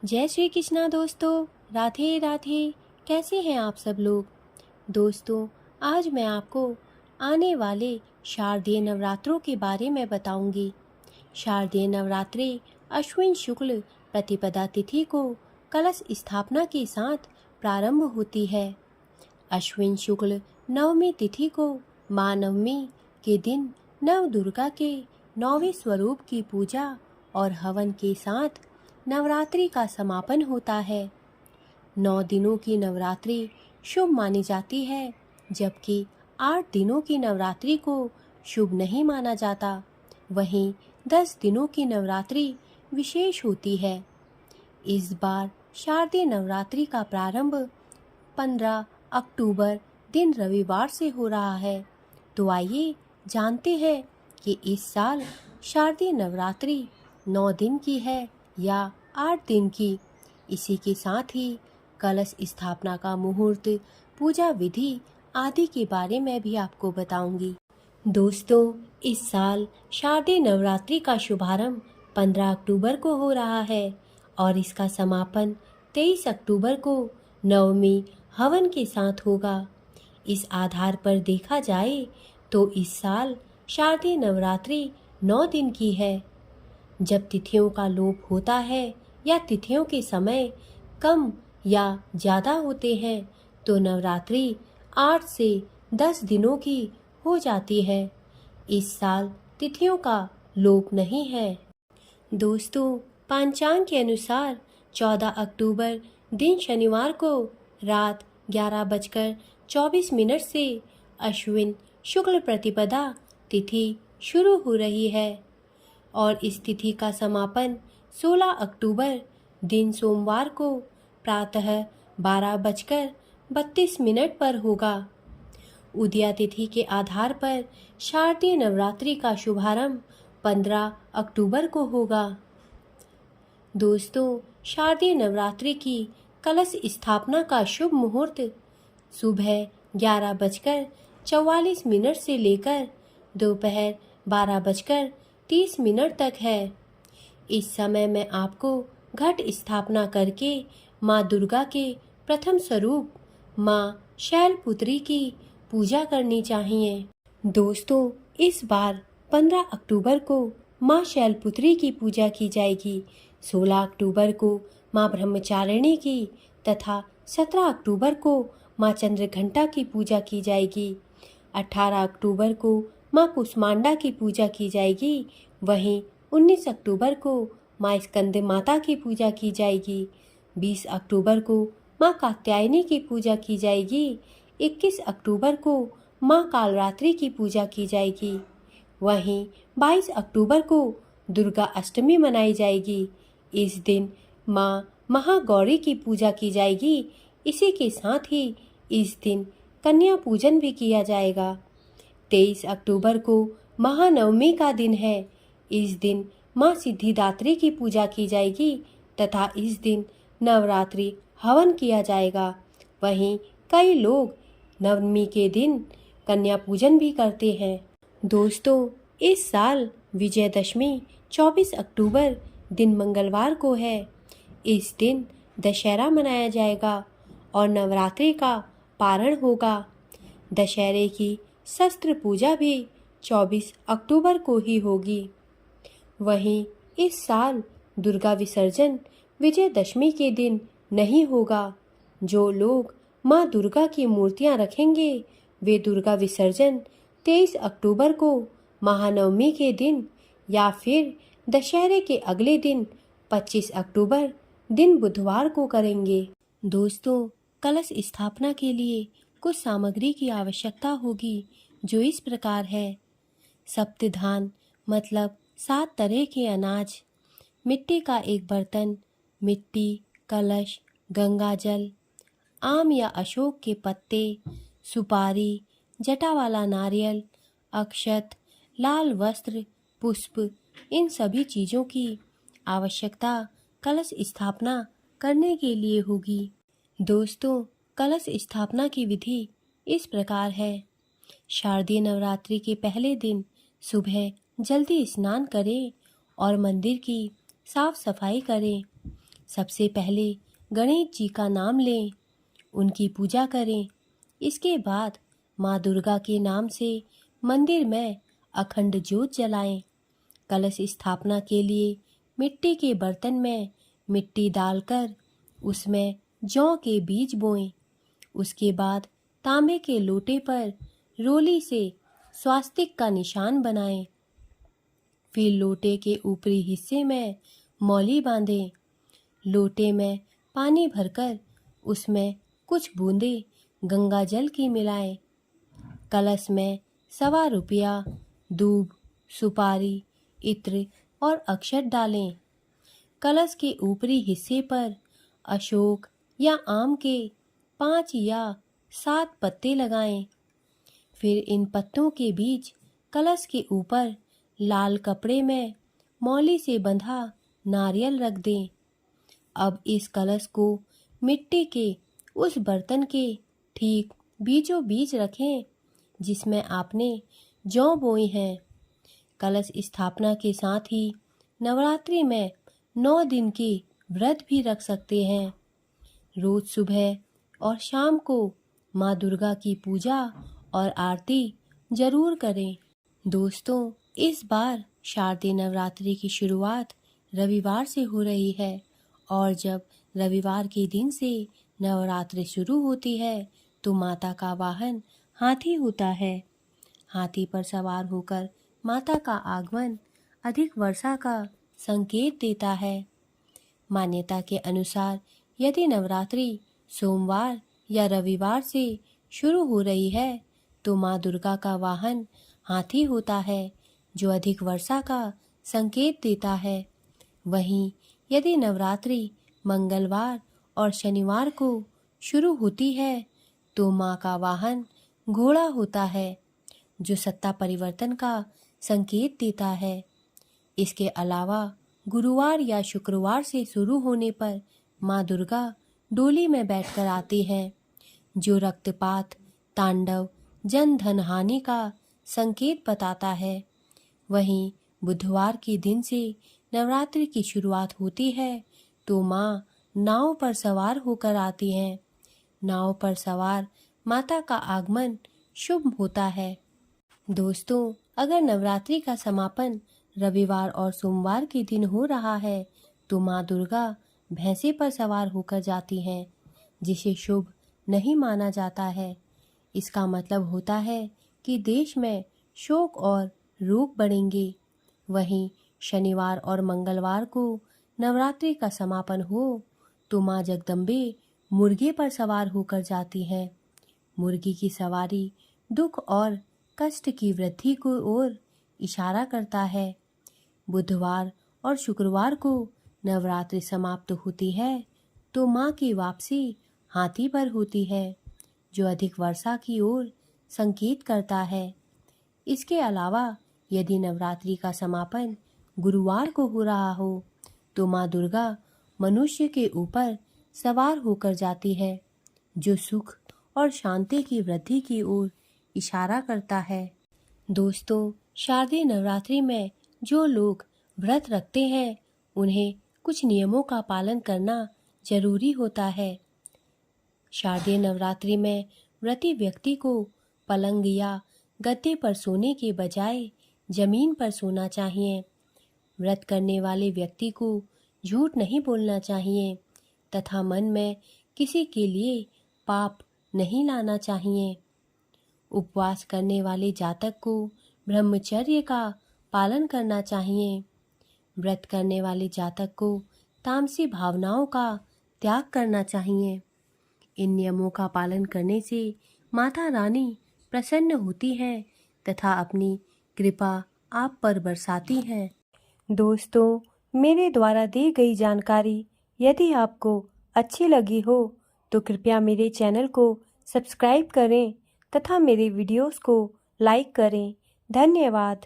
जय श्री कृष्णा दोस्तों। राधे राधे। कैसे हैं आप सब लोग। दोस्तों, आज मैं आपको आने वाले शारदीय नवरात्रों के बारे में बताऊंगी। शारदीय नवरात्रि अश्विन शुक्ल प्रतिपदा तिथि को कलश स्थापना के साथ प्रारंभ होती है। अश्विन शुक्ल नवमी तिथि को माँ नवमी के दिन नव दुर्गा के 9वें स्वरूप की पूजा और हवन के साथ नवरात्रि का समापन होता है। 9 दिनों की नवरात्रि शुभ मानी जाती है, जबकि 8 दिनों की नवरात्रि को शुभ नहीं माना जाता। वहीं 10 दिनों की नवरात्रि विशेष होती है। इस बार शारदीय नवरात्रि का प्रारंभ 15 अक्टूबर दिन रविवार से हो रहा है। तो आइए जानते हैं कि इस साल शारदीय नवरात्रि 9 दिन की है या 8 दिन की। इसी के साथ ही कलश स्थापना का मुहूर्त, पूजा विधि आदि के बारे में भी आपको बताऊंगी। दोस्तों, इस साल शारदीय नवरात्रि का शुभारंभ 15 अक्टूबर को हो रहा है और इसका समापन 23 अक्टूबर को नवमी हवन के साथ होगा। इस आधार पर देखा जाए तो इस साल शारदीय नवरात्रि 9 दिन की है। जब तिथियों का लोप होता है या तिथियों के समय कम या ज़्यादा होते हैं तो नवरात्रि 8 से 10 दिनों की हो जाती है। इस साल तिथियों का लोप नहीं है। दोस्तों, पंचांग के अनुसार 14 अक्टूबर दिन शनिवार को रात 11:24 से अश्विन शुक्ल प्रतिपदा तिथि शुरू हो रही है और इस तिथि का समापन 16 अक्टूबर दिन सोमवार को प्रातः 12:32 पर होगा। उदया तिथि के आधार पर शारदीय नवरात्रि का शुभारंभ 15 अक्टूबर को होगा। दोस्तों, शारदीय नवरात्रि की कलश स्थापना का शुभ मुहूर्त सुबह 11:44 से लेकर दोपहर 12:30 तक है। इस समय में आपको घट स्थापना करके माँ दुर्गा के प्रथम स्वरूप माँ शैलपुत्री की पूजा करनी चाहिए। दोस्तों, इस बार 15 अक्टूबर को माँ शैलपुत्री की पूजा की जाएगी, 16 अक्टूबर को माँ ब्रह्मचारिणी की तथा 17 अक्टूबर को माँ चंद्रघंटा की पूजा की जाएगी। 18 अक्टूबर को माँ कुष्मांडा की पूजा की जाएगी। वहीं 19 अक्टूबर को माँ स्कंद माता की पूजा की जाएगी। 20 अक्टूबर को माँ कात्यायनी की पूजा की जाएगी। 21 अक्टूबर को माँ कालरात्रि की पूजा की जाएगी। वहीं 22 अक्टूबर को दुर्गा अष्टमी मनाई जाएगी। इस दिन माँ महागौरी की पूजा की जाएगी। इसी के साथ ही इस दिन कन्या पूजन भी किया जाएगा। 23 अक्टूबर को महानवमी का दिन है। इस दिन माँ सिद्धिदात्री की पूजा की जाएगी तथा इस दिन नवरात्रि हवन किया जाएगा। वहीं कई लोग नवमी के दिन कन्या पूजन भी करते हैं। दोस्तों, इस साल विजयदशमी 24 अक्टूबर दिन मंगलवार को है। इस दिन दशहरा मनाया जाएगा और नवरात्रि का पारण होगा। दशहरे की शस्त्र पूजा भी 24 अक्टूबर को ही होगी। वहीं इस साल दुर्गा विसर्जन विजयदशमी के दिन नहीं होगा। जो लोग माँ दुर्गा की मूर्तियाँ रखेंगे वे दुर्गा विसर्जन 23 अक्टूबर को महानवमी के दिन या फिर दशहरे के अगले दिन 25 अक्टूबर दिन बुधवार को करेंगे। दोस्तों, कलश स्थापना के लिए कुछ सामग्री की आवश्यकता होगी, जो इस प्रकार है। सप्तधान मतलब 7 तरह के अनाज, मिट्टी का एक बर्तन, मिट्टी, कलश, गंगाजल, आम या अशोक के पत्ते, सुपारी, जटा वाला नारियल, अक्षत, लाल वस्त्र, पुष्प, इन सभी चीज़ों की आवश्यकता कलश स्थापना करने के लिए होगी। दोस्तों, कलश स्थापना की विधि इस प्रकार है। शारदीय नवरात्रि के पहले दिन सुबह जल्दी स्नान करें और मंदिर की साफ सफाई करें। सबसे पहले गणेश जी का नाम लें, उनकी पूजा करें। इसके बाद माँ दुर्गा के नाम से मंदिर में अखंड ज्योत जलाएं। कलश स्थापना के लिए मिट्टी के बर्तन में मिट्टी डालकर उसमें जौ के बीज बोएं। उसके बाद तांबे के लोटे पर रोली से स्वास्तिक का निशान बनाएं। फिर लोटे के ऊपरी हिस्से में मौली बांधें। लोटे में पानी भरकर उसमें कुछ बूंदें गंगा जल की मिलाएं। कलश में 1.25 रुपया, दूब, सुपारी, इत्र और अक्षत डालें। कलश के ऊपरी हिस्से पर अशोक या आम के 5 या 7 पत्ते लगाएं। फिर इन पत्तों के बीच कलश के ऊपर लाल कपड़े में मौली से बंधा नारियल रख दें। अब इस कलश को मिट्टी के उस बर्तन के ठीक बीचों बीच रखें जिसमें आपने जौ बोई हैं। कलश स्थापना के साथ ही नवरात्रि में 9 दिन की व्रत भी रख सकते हैं। रोज सुबह और शाम को माँ दुर्गा की पूजा और आरती जरूर करें। दोस्तों, इस बार शारदीय नवरात्रि की शुरुआत रविवार से हो रही है और जब रविवार के दिन से नवरात्रि शुरू होती है तो माता का वाहन हाथी होता है। हाथी पर सवार होकर माता का आगमन अधिक वर्षा का संकेत देता है। मान्यता के अनुसार यदि नवरात्रि सोमवार या रविवार से शुरू हो रही है तो माँ दुर्गा का वाहन हाथी होता है जो अधिक वर्षा का संकेत देता है। वहीं यदि नवरात्रि मंगलवार और शनिवार को शुरू होती है तो माँ का वाहन घोड़ा होता है जो सत्ता परिवर्तन का संकेत देता है। इसके अलावा गुरुवार या शुक्रवार से शुरू होने पर माँ दुर्गा डोली में बैठकर आती हैं जो रक्तपात, तांडव, जन धन हानि का संकेत बताता है। वहीं बुधवार के दिन से नवरात्रि की शुरुआत होती है तो माँ नाव पर सवार होकर आती हैं। नाव पर सवार माता का आगमन शुभ होता है। दोस्तों, अगर नवरात्रि का समापन रविवार और सोमवार के दिन हो रहा है तो माँ दुर्गा भैंसे पर सवार होकर जाती हैं जिसे शुभ नहीं माना जाता है। इसका मतलब होता है कि देश में शोक और रोग बढ़ेंगे। वहीं शनिवार और मंगलवार को नवरात्रि का समापन हो तो माँ जगदम्बे मुर्गे पर सवार होकर जाती हैं। मुर्गी की सवारी दुख और कष्ट की वृद्धि की ओर इशारा करता है। बुधवार और शुक्रवार को नवरात्रि समाप्त होती है तो माँ की वापसी हाथी पर होती है जो अधिक वर्षा की ओर संकेत करता है। इसके अलावा यदि नवरात्रि का समापन गुरुवार को हो रहा हो तो माँ दुर्गा मनुष्य के ऊपर सवार होकर जाती है जो सुख और शांति की वृद्धि की ओर इशारा करता है। दोस्तों, शारदीय नवरात्रि में जो लोग व्रत रखते हैं उन्हें कुछ नियमों का पालन करना जरूरी होता है। शारदीय नवरात्रि में व्रती व्यक्ति को पलंग या गद्दे पर सोने के बजाय जमीन पर सोना चाहिए। व्रत करने वाले व्यक्ति को झूठ नहीं बोलना चाहिए तथा मन में किसी के लिए पाप नहीं लाना चाहिए। उपवास करने वाले जातक को ब्रह्मचर्य का पालन करना चाहिए। व्रत करने वाले जातक को तामसी भावनाओं का त्याग करना चाहिए। इन नियमों का पालन करने से माता रानी प्रसन्न होती हैं तथा अपनी कृपा आप पर बरसाती हैं। दोस्तों, मेरे द्वारा दी गई जानकारी यदि आपको अच्छी लगी हो तो कृपया मेरे चैनल को सब्सक्राइब करें तथा मेरे वीडियोस को लाइक करें। धन्यवाद।